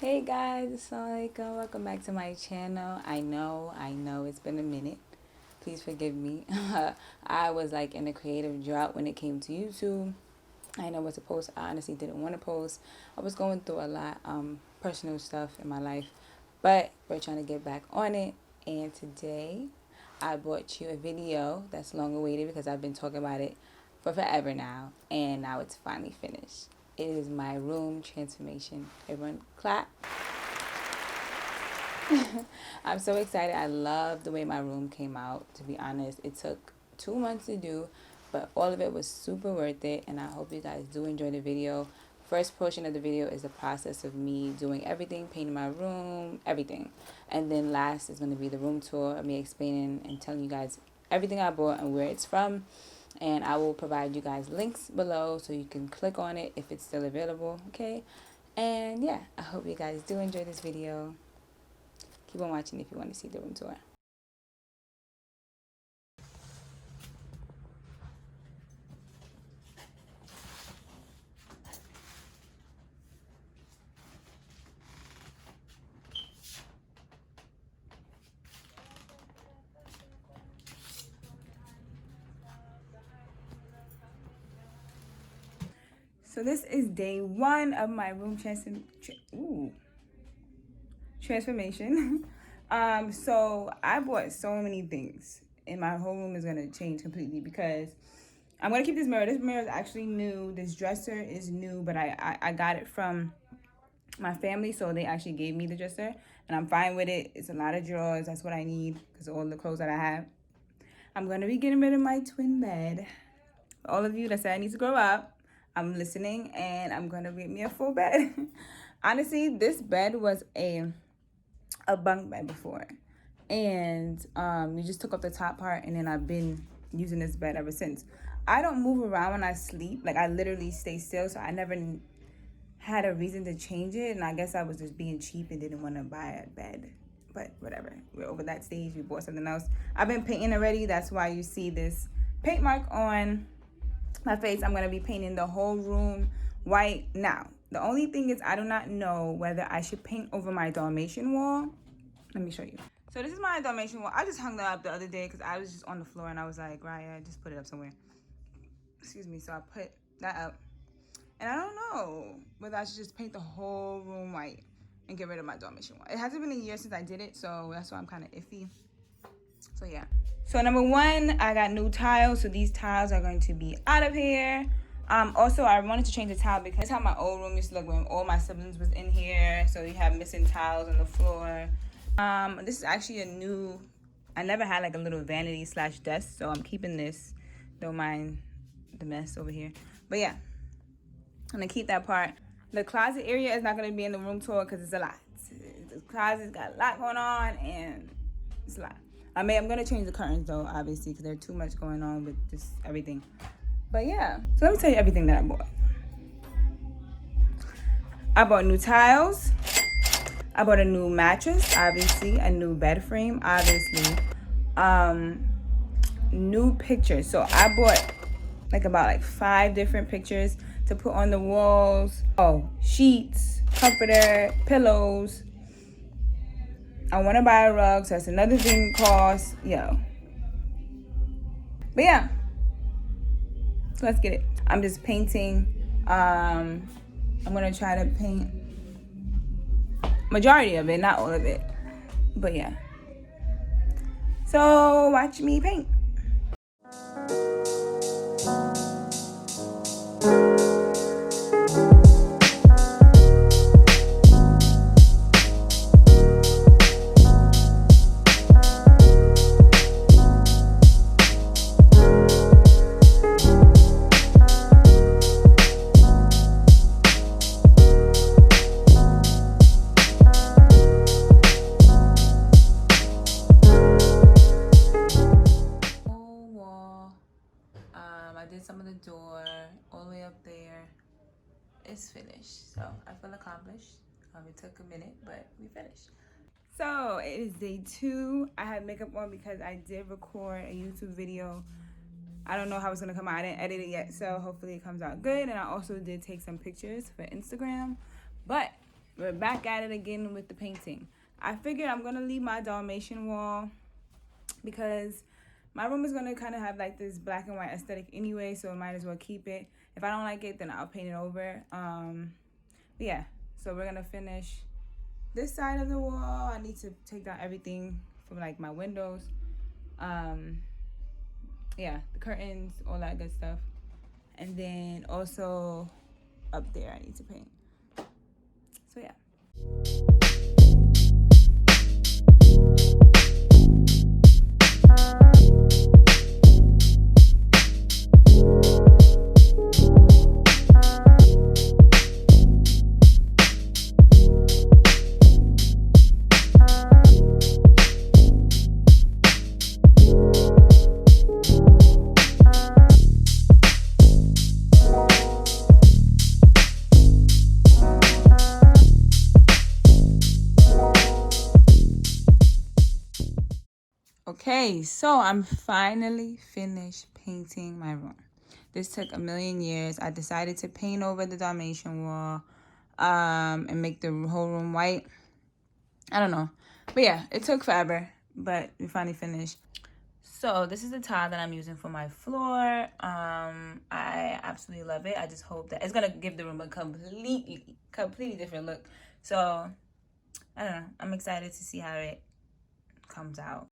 Hey guys, Assalamu Alaikum. Welcome back to my channel. I know it's been a minute. Please forgive me. I was like in a creative drought when it came to YouTube. I didn't know what to post. I honestly didn't want to post. I was going through a lot personal stuff in my life, but we're trying to get back on it. And today I brought you a video that's long awaited because I've been talking about it for forever now, and now it's finally finished. It is my room transformation. Everyone clap. I'm so excited. I love the way my room came out, to be honest. It took 2 months to do, but all of it was super worth it, and I hope you guys do enjoy the video. First portion of the video is the process of me doing everything, painting my room, everything. And then last is going to be the room tour of me explaining and telling you guys everything I bought and where it's from. And I will provide you guys links below so you can click on it if it's still available, okay? And yeah, I hope you guys do enjoy this video. Keep on watching if you want to see the room tour. So this is day 1 of my room transformation. So I bought so many things, and my whole room is gonna change completely because I'm gonna keep this mirror. This mirror is actually new. This dresser is new, but I got it from my family, so they actually gave me the dresser, and I'm fine with it. It's a lot of drawers. That's what I need because of all the clothes that I have. I'm gonna be getting rid of my twin bed. All of you that said I need to grow up, I'm listening, and I'm gonna get me a full bed. Honestly, this bed was a bunk bed before, and you just took up the top part, and then I've been using this bed ever since. I don't move around when I sleep. Like, I literally stay still, so I never had a reason to change it, and I guess I was just being cheap and didn't want to buy a bed. But whatever, we're over that stage. We bought something else. I've been painting already. That's why you see this paint mark on my face. I'm going to be painting the whole room white. Now, the only thing is I do not know whether I should paint over my Dalmatian wall. Let me show you. So this is my Dalmatian wall. I just hung that up the other day because I was just on the floor, and I was like, Rayya, just put it up somewhere. Excuse me. So I put that up. And I don't know whether I should just paint the whole room white and get rid of my Dalmatian wall. It hasn't been a year since I did it, so that's why I'm kind of iffy. So yeah. So number 1, I got new tiles. So these tiles are going to be out of here. Also, I wanted to change the tile because that's how my old room used to look when all my siblings was in here. So you have missing tiles on the floor. This is actually a new, I never had like a little vanity / desk, so I'm keeping this. Don't mind the mess over here. But yeah, I'm gonna keep that part. The closet area is not gonna be in the room tour because it's a lot. The closet's got a lot going on, and it's a lot. I'm gonna change the curtains though, obviously, because there's too much going on with just everything. But yeah, so let me tell you everything that I bought. I bought new tiles. I bought a new mattress, obviously, a new bed frame, obviously. New pictures. So I bought about 5 different pictures to put on the walls. Oh, sheets, comforter, pillows. I want to buy a rug, so that's another thing cost. Yo. But yeah. So let's get it. I'm just painting. I'm going to try to paint majority of it, not all of it. But yeah. So watch me paint. Some of the door all the way up there is finished, so I feel accomplished. It took a minute, but we finished. So it is day 2. I had makeup on because I did record a YouTube video. I don't know how it's gonna come out. I didn't edit it yet, so hopefully it comes out good. And I also did take some pictures for Instagram. But we're back at it again with the painting. I figured I'm gonna leave my Dalmatian wall because my room is gonna kind of have like this black and white aesthetic anyway, so I might as well keep it. If I don't like it, then I'll paint it over. But yeah, so we're gonna finish this side of the wall. I need to take down everything from like my windows. Yeah, the curtains, all that good stuff. And then also up there I need to paint. So yeah. Okay, so I'm finally finished painting my room. This took a million years. I decided to paint over the Dalmatian wall and make the whole room white. I don't know. But yeah, it took forever, but we finally finished. So this is the tile that I'm using for my floor. I absolutely love it. I just hope that it's going to give the room a completely different look. So, I don't know. I'm excited to see how it comes out.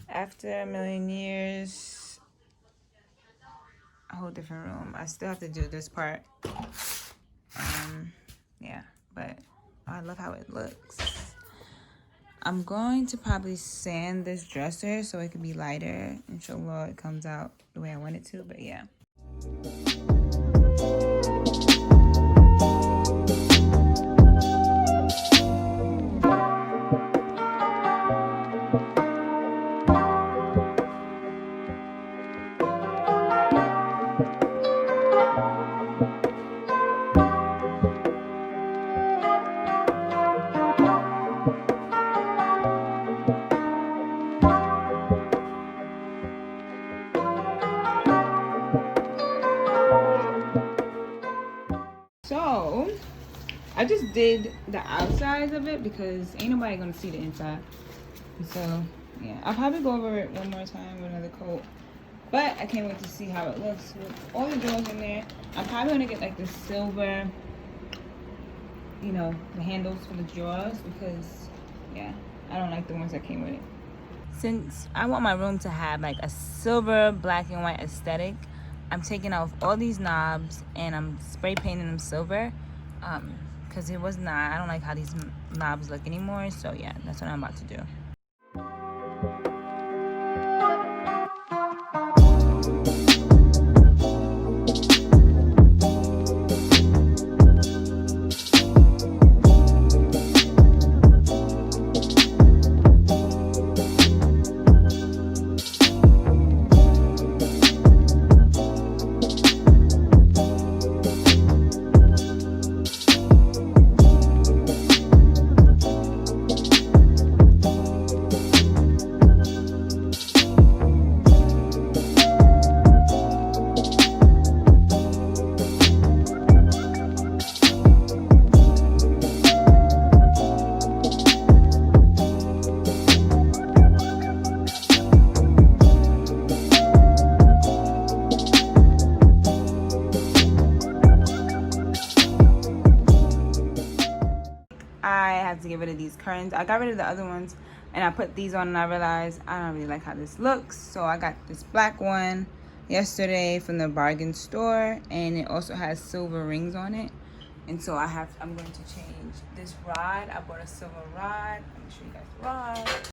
After a million years, a whole different room. I still have to do this part. Yeah, but I love how it looks. I'm going to probably sand this dresser so it can be lighter. Inshallah, it comes out the way I want it to, but yeah. So I just did the outsides of it because ain't nobody gonna see the inside. So yeah, I'll probably go over it one more time with another coat. But I can't wait to see how it looks with all the drawers in there. I'm probably gonna get like the silver, you know, the handles for the drawers because yeah, I don't like the ones that came with it. Since I want my room to have like a silver, black and white aesthetic, I'm taking off all these knobs and I'm spray painting them silver because it was not, I don't like how these knobs look anymore. So yeah, that's what I'm about to do. I had to get rid of these curtains. I got rid of the other ones And I put these on and I realized I don't really like how this looks. So I got this black one yesterday from the bargain store, and it also has silver rings on it. And so I'm going to change this rod. I bought a silver rod. Let me show you guys the rod.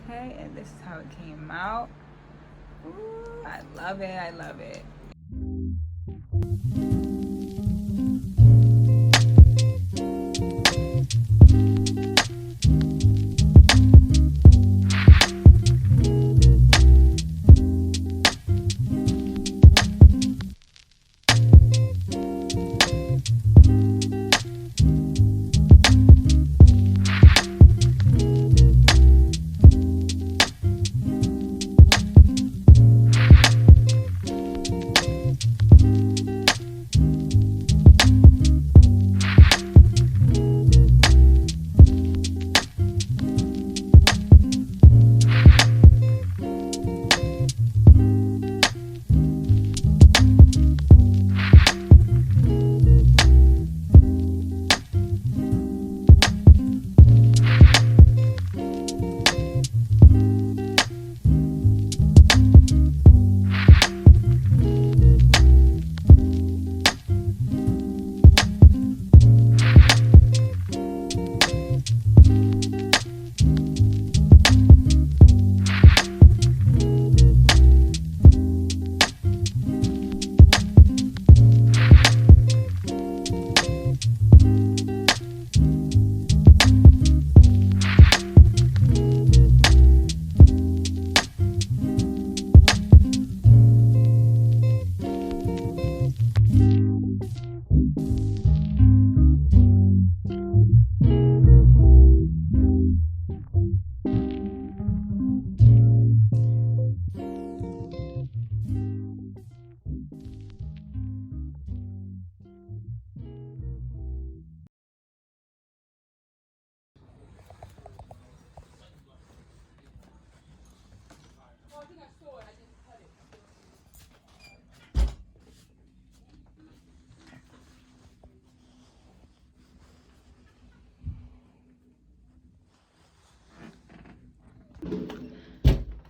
Okay, and this is how it came out. Ooh, I love it. I love it.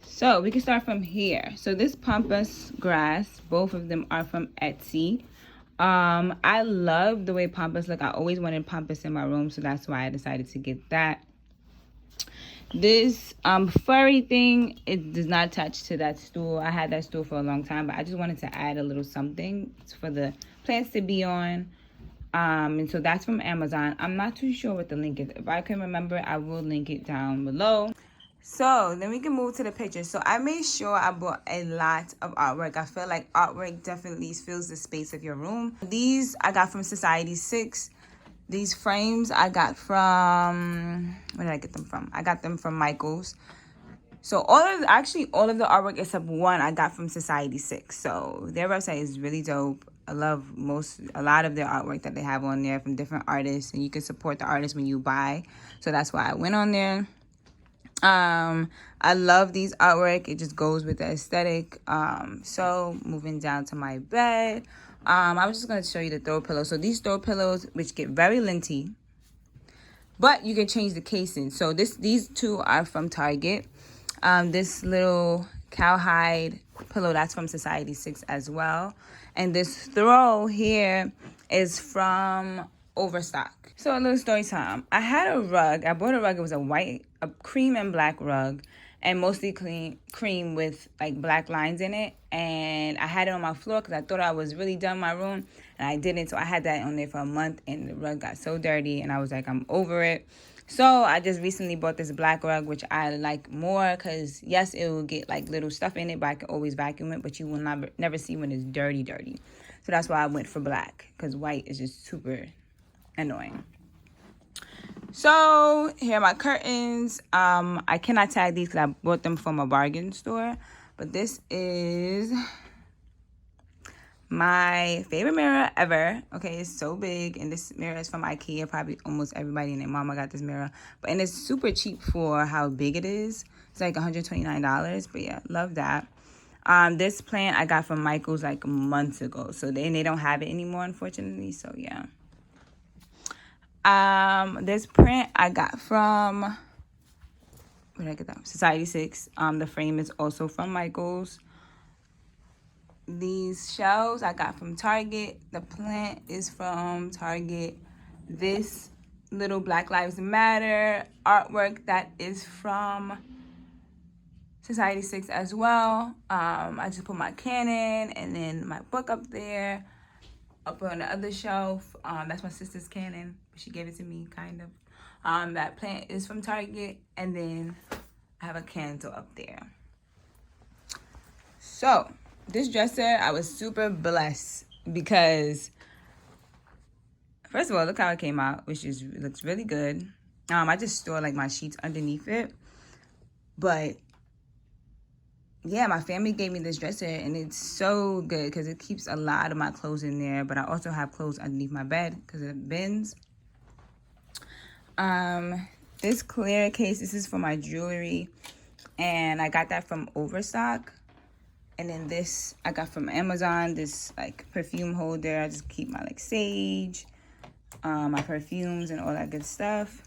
So we can start from here. So this pampas grass, both of them are from Etsy. I love the way pampas look. I always wanted pampas in my room, so that's why I decided to get that. This furry thing, it does not attach to that stool. I had that stool for a long time, but I just wanted to add a little something for the plants to be on. And so that's from Amazon. I'm not too sure what the link is. If I can remember, I will link it down below. So then we can move to the pictures. So I made sure I bought a lot of artwork. I feel like artwork definitely fills the space of your room. These I got from Society 6. These frames I got from, where did I get them from? I got them from Michael's. So all of the artwork except one I got from Society 6. So their website is really dope. I love a lot of their artwork that they have on there from different artists, and you can support the artist when you buy. So that's why I went on there. I love these artwork. It just goes with the aesthetic. So moving down to my bed. I was just going to show you the throw pillows. So these throw pillows, which get very linty, but you can change the casing. So these two are from Target. This little cowhide pillow, that's from Society 6 as well. And this throw here is from Overstock. So a little story time. I had a rug. I bought a rug. It was a cream and black rug, and mostly cream with like black lines in it. And I had it on my floor because I thought I was really done my room, and I didn't. So I had that on there for a month, and the rug got so dirty, and I was like, I'm over it. So I just recently bought this black rug, which I like more because, yes, it will get like little stuff in it, but I can always vacuum it, but you will never see when it's dirty. So that's why I went for black, because white is just super annoying. So here are my curtains. I cannot tag these because I bought them from a bargain store. But this is my favorite mirror ever. Okay, it's so big, and this mirror is from IKEA. Probably almost everybody and their mama got this mirror, and it's super cheap for how big it is. It's like $129, but yeah, love that. This plant I got from Michael's like months ago, so they don't have it anymore, unfortunately. So yeah. This print I got from, where did I get that? Society 6. The frame is also from Michael's. These shelves I got from Target. The plant is from Target. This little Black Lives Matter artwork, that is from Society 6 as well. I just put my Canon and then my book up there. Up on the other shelf, that's my sister's Canon. She gave it to me, kind of. That plant is from Target. And then I have a candle up there. So this dresser, I was super blessed because, first of all, look how it came out, which looks really good. I just store like my sheets underneath it. But yeah, my family gave me this dresser, and it's so good because it keeps a lot of my clothes in there. But I also have clothes underneath my bed because it bends. This clear case, this is for my jewelry, and I got that from Overstock. And then this I got from Amazon, this like perfume holder. I just keep my like sage, my perfumes and all that good stuff.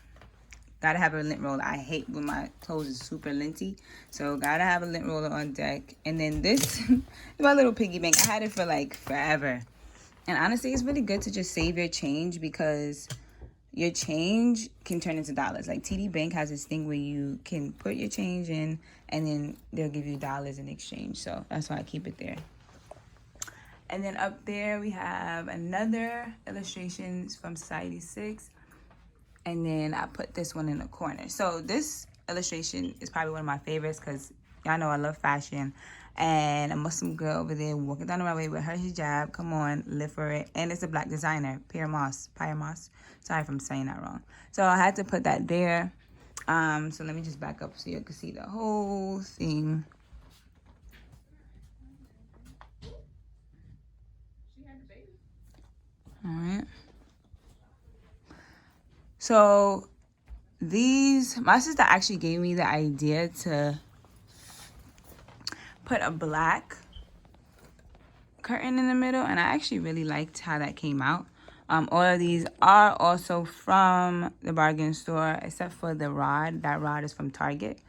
Gotta have a lint roller. I hate when my clothes is super linty. So gotta have a lint roller on deck. And then this is my little piggy bank. I had it for like forever. And honestly, it's really good to just save your change because your change can turn into dollars. Like TD Bank has this thing where you can put your change in and then they'll give you dollars in exchange. So that's why I keep it there. And then up there we have another illustrations from Society 6. And then I put this one in the corner. So this illustration is probably one of my favorites because y'all know I love fashion. And a Muslim girl over there walking down the runway with her hijab. Come on, live for it. And it's a black designer, Pierre Moss. Sorry if I'm saying that wrong. So I had to put that there. So let me just back up so you can see the whole thing. All right. So my sister actually gave me the idea to put a black curtain in the middle, and I actually really liked how that came out. All of these are also from the bargain store, except for the rod. That rod is from Target.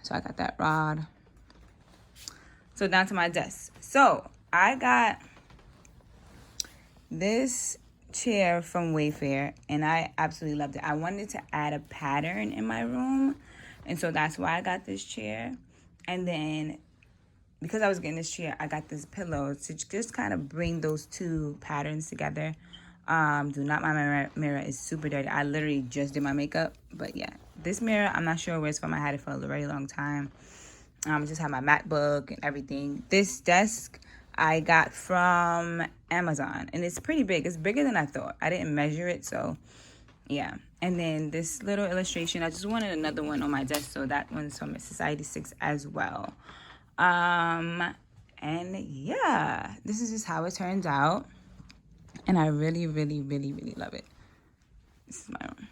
So I got that rod. So down to my desk. So I got this chair from Wayfair, and I absolutely loved it. I wanted to add a pattern in my room, and so that's why I got this chair. And then because I was getting this chair, I got this pillow to just kind of bring those two patterns together. Do not mind my mirror is super dirty. I literally just did my makeup. But yeah, this mirror, I'm not sure where it's from. I had it for a very long time. I just have my MacBook and everything. This desk I got from Amazon, and it's pretty big. It's bigger than I thought. I didn't measure it, so yeah. And then this little illustration, I just wanted another one on my desk, so that one's from Society 6 as well. And yeah, this is just how it turns out. And I really, really, really, really love it. This is my room.